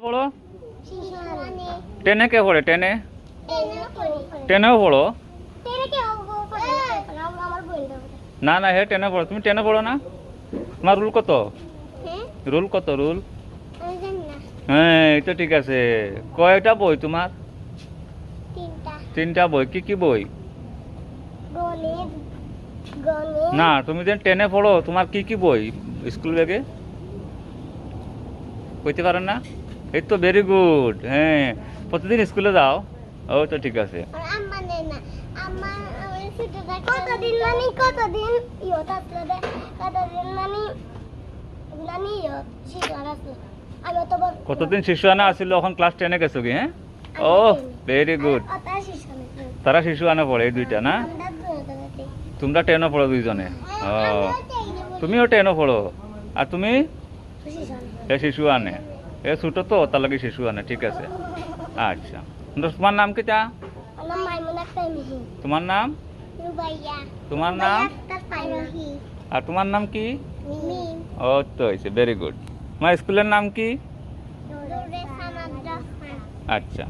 পড়ো টেনে কে পড়ে টেনে টেনেও পড়ো না না হে টেনে পড়ো তুমি টেনে পড়ো না তোমার রুল কত রুল কত রুল হ্যাঁ এই তো ঠিক আছে কয়টা বই তোমার তিনটা বই কি কি বই না তুমি যে টেনে পড়ো তোমার কি কি বই স্কুল ব্যাগে কইতে পারেন না এই তো ভেরি গুড হ্যাঁ প্রতিদিন স্কুলে যাও ও তো ঠিক আছে কতদিন শিশু আনা আসছিল এখন ক্লাস 10 এ গেছো কি হ্যাঁ ও ভেরি গুড তারা শিশু আনা পড়ে এই দুইটা না তোমরা 10 পড়ো দুইজনে ও তুমিও 10 পড়ো আর তুমি এ শিশু আনে এ ছোট তো তার লাগে শিশু আনে ঠিক আছে আচ্ছা তোমার নাম কি তা তোমার নাম তোমার নাম আর তোমার নাম কি ও তো হয়েছে ভেরি গুড তোমার স্কুলের নাম কি আচ্ছা